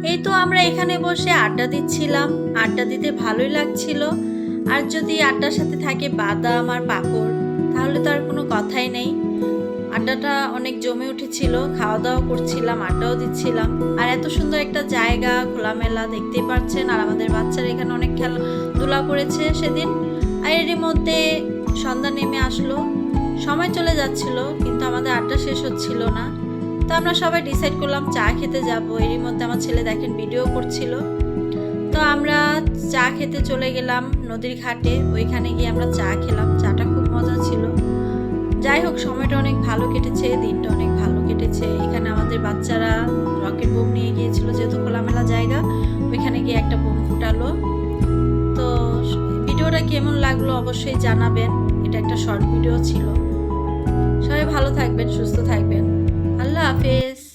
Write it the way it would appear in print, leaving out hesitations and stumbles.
এই তো আমরা এখানে বসে আড্ডা দিচ্ছিলাম, আড্ডা দিতে ভালোই লাগছিল। আর যদি আড্ডার সাথে থাকে বাদাম আর পাঁপড়, তাহলে তো আর কোনো কথাই নেই। আড্ডাটা অনেক জমে উঠেছিল, খাওয়া দাওয়া করছিলাম, আড্ডাও দিচ্ছিলাম। আর এত সুন্দর একটা জায়গা, খোলামেলা, দেখতেই পাচ্ছেন। আর আমাদের বাচ্চারা এখানে অনেক খেলাধুলা করেছে সেদিন। আর এরই মধ্যে সন্ধ্যা নেমে আসলো, সময় চলে যাচ্ছিল, কিন্তু আমাদের আড্ডা শেষ হচ্ছিল না। তো আমরা সবাই ডিসাইড করলাম চা খেতে যাব। এরই মধ্যে আমার ছেলে দেখেন ভিডিও করছিল। তো আমরা চা খেতে চলে গেলাম নদীর ঘাটে। ওইখানে গিয়ে আমরা চা খেলাম, চাটা খুব মজা ছিল। যাই হোক, সময়টা অনেক ভালো কেটেছে, দিনটা অনেক ভালো কেটেছে। এখানে আমাদের বাচ্চারা রকেট বোম নিয়ে গিয়েছিল, যেহেতু খোলামেলা জায়গা, ওইখানে গিয়ে একটা বোম ফুটালো। তো ভিডিওটা কেমন লাগলো অবশ্যই জানাবেন। এটা একটা শর্ট ভিডিও ছিল। সবাই ভালো থাকবেন, সুস্থ থাকবেন। আল্লাহ হাফেজ।